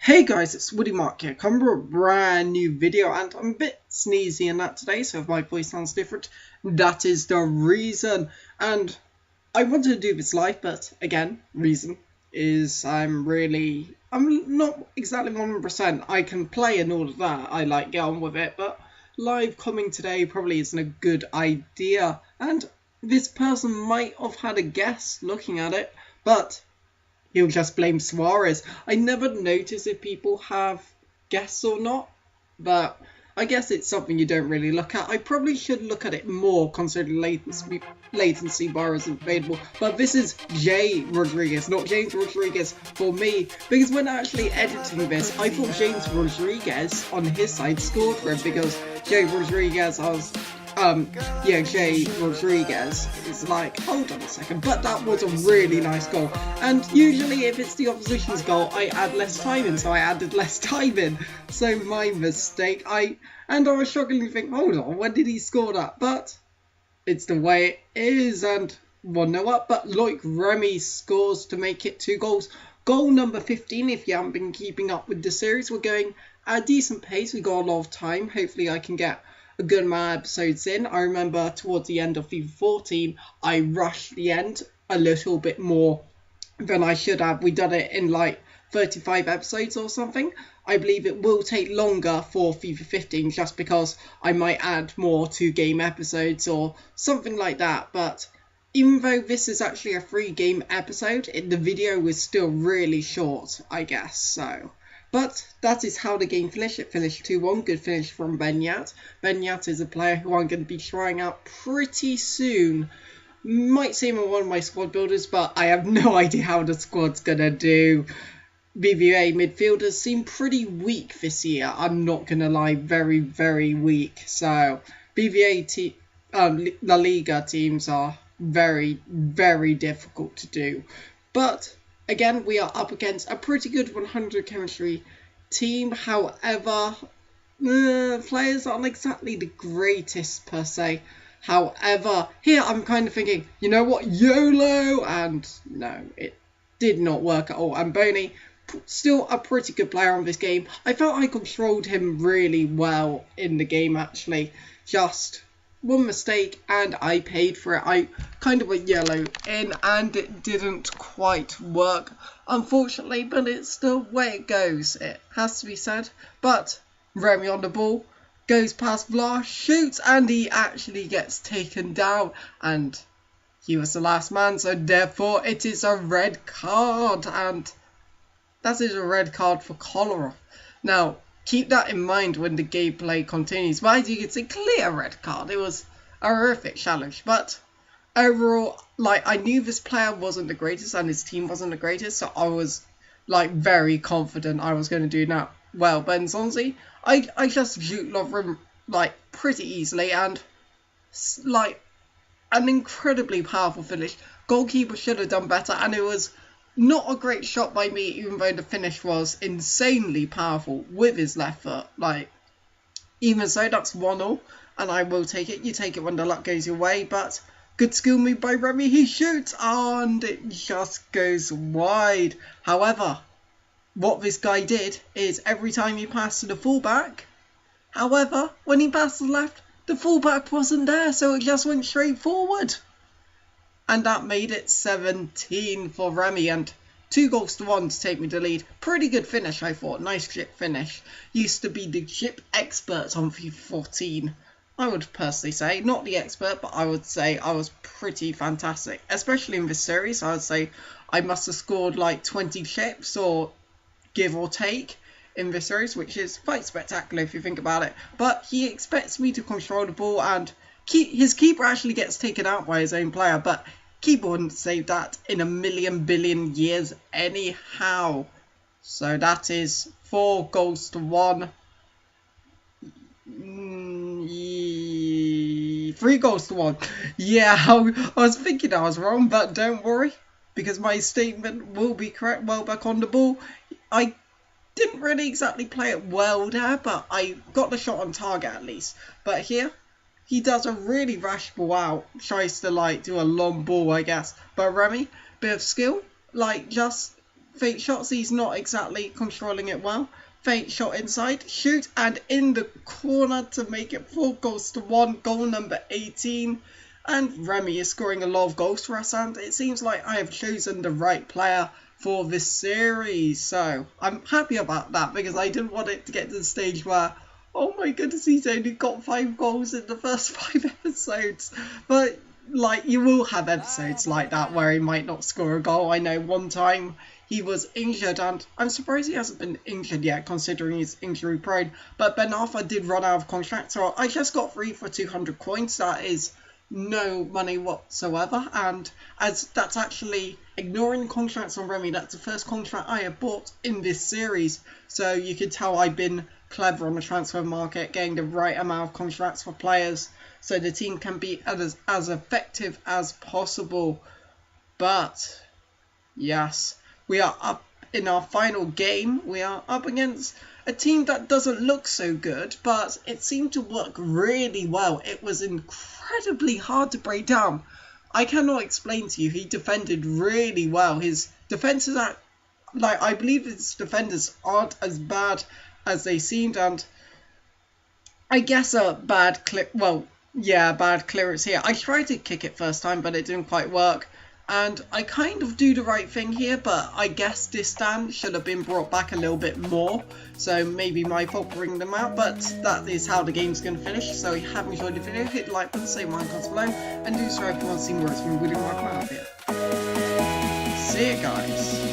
Hey guys, it's Woody Mark here, coming with a brand new video, and I'm a bit sneezy in that today, so if my voice sounds different, that is the reason. And I wanted to do this live, but again, reason is I'm not exactly 100%. I can play and all of that, I like get on with it, but live coming today probably isn't a good idea. And this person might have had a guess looking at it, but he'll just blame Suarez. I never notice if people have guests or not, but I guess it's something you don't really look at. I probably should look at it more considering latency bar isn't available. But this is Jay Rodriguez, not James Rodriguez for me, because when actually editing this, I thought James Rodriguez on his side scored for him because Jay Rodriguez Jay Rodriguez is like, hold on a second, but that was a really nice goal. And usually if it's the opposition's goal, I add less time in, so I added less time in. So my mistake. I was struggling to think, hold on, when did he score that? But it's the way it is, and 1-0 up. But Loic Remy scores to make it 2 goals. Goal number 15, if you haven't been keeping up with the series, we're going at a decent pace. We got a lot of time. Hopefully I can get a good amount of episodes in. I remember towards the end of FIFA 14, I rushed the end a little bit more than I should have. We done it in like 35 episodes or something. I believe it will take longer for FIFA 15 just because I might add more 2-game episodes or something like that. But even though this is actually a 3-game episode, the video was still really short, I guess, so. But that is how the game finished. It finished 2-1. Good finish from Benyat. Benyat is a player who I'm going to be trying out pretty soon. Might see him on one of my squad builders, but I have no idea how the squad's going to do. BBA midfielders seem pretty weak this year. I'm not going to lie, very, very weak. So BBA La Liga teams are very, very difficult to do. But again, we are up against a pretty good 100 chemistry team. However, players aren't exactly the greatest per se. However, here I'm kind of thinking, you know what, YOLO! And no, it did not work at all. And Boney, still a pretty good player on this game. I felt I controlled him really well in the game, actually. Just one mistake and I paid for it. I kind of went yellow in and it didn't quite work, unfortunately, but it's the way it goes, it has to be said. But Remy on the ball, goes past Vlar, shoots, and he actually gets taken down, and he was the last man, so therefore it is a red card, and that is a red card for Kolarov. Now, keep that in mind when the gameplay continues. But as you can see, clear red card. It was a horrific challenge. But overall, like, I knew this player wasn't the greatest and his team wasn't the greatest. So I was, like, very confident I was going to do that well. But in Zonzi, I just shoot Lovren, like, pretty easily. And, like, an incredibly powerful finish. Goalkeeper should have done better. And it was not a great shot by me, even though the finish was insanely powerful with his left foot. Like, even so, that's 1-0, and I will take it. You take it when the luck goes your way, but good skill move by Remy. He shoots, and it just goes wide. However, what this guy did is every time he passed to the fullback, however, when he passed to the left, the fullback wasn't there, so it just went straight forward. And that made it 17 for Remy, and 2-1 to take me to lead. Pretty good finish, I thought. Nice chip finish. Used to be the chip expert on FIFA 14. I would personally say. Not the expert, but I would say I was pretty fantastic. Especially in this series, I would say I must have scored like 20 chips, or give or take, in this series, which is quite spectacular if you think about it. But he expects me to control the ball, and his keeper actually gets taken out by his own player, but keeper wouldn't save that in a million billion years anyhow. So that is 4-1. 3-1. Yeah, I was thinking I was wrong, but don't worry, because my statement will be correct. Well back on the ball. I didn't really exactly play it well there, but I got the shot on target at least. But here, he does a really rash ball out, tries to like do a long ball, I guess. But Remy, bit of skill, like just Fake shots, he's not exactly controlling it well. Fake shot inside, shoot, and in the corner to make it 4-1, goal number 18. And Remy is scoring a lot of goals for us, and it seems like I have chosen the right player for this series. So I'm happy about that, because I didn't want it to get to the stage where, oh my goodness, he's only got 5 goals in the first 5 episodes. But like, you will have episodes like that where he might not score a goal. I know one time he was injured, and I'm surprised he hasn't been injured yet, considering he's injury prone. But Ben Arthur did run out of contract, so I just got free for 200 coins. That is no money whatsoever, and as that's actually ignoring contracts on Remy, that's the first contract I have bought in this series. So you can tell I've been clever on the transfer market, getting the right amount of contracts for players so the team can be as effective as possible. But yes, we are up in our final game. We are up against a team that doesn't look so good, but it seemed to work really well. It was incredibly hard to break down. I cannot explain to you. He defended really well. His defenses are, like, I believe his defenders aren't as bad as they seemed, and I guess a bad bad clearance here. I tried to kick it first time, but it didn't quite work. And I kind of do the right thing here, but I guess this stand should have been brought back a little bit more. So maybe my fault bringing them out, but that is how the game's going to finish. So if you have enjoyed the video, hit the like button, say mine comments below, and do subscribe if you want to see more. It's been really welcome out here. See you guys.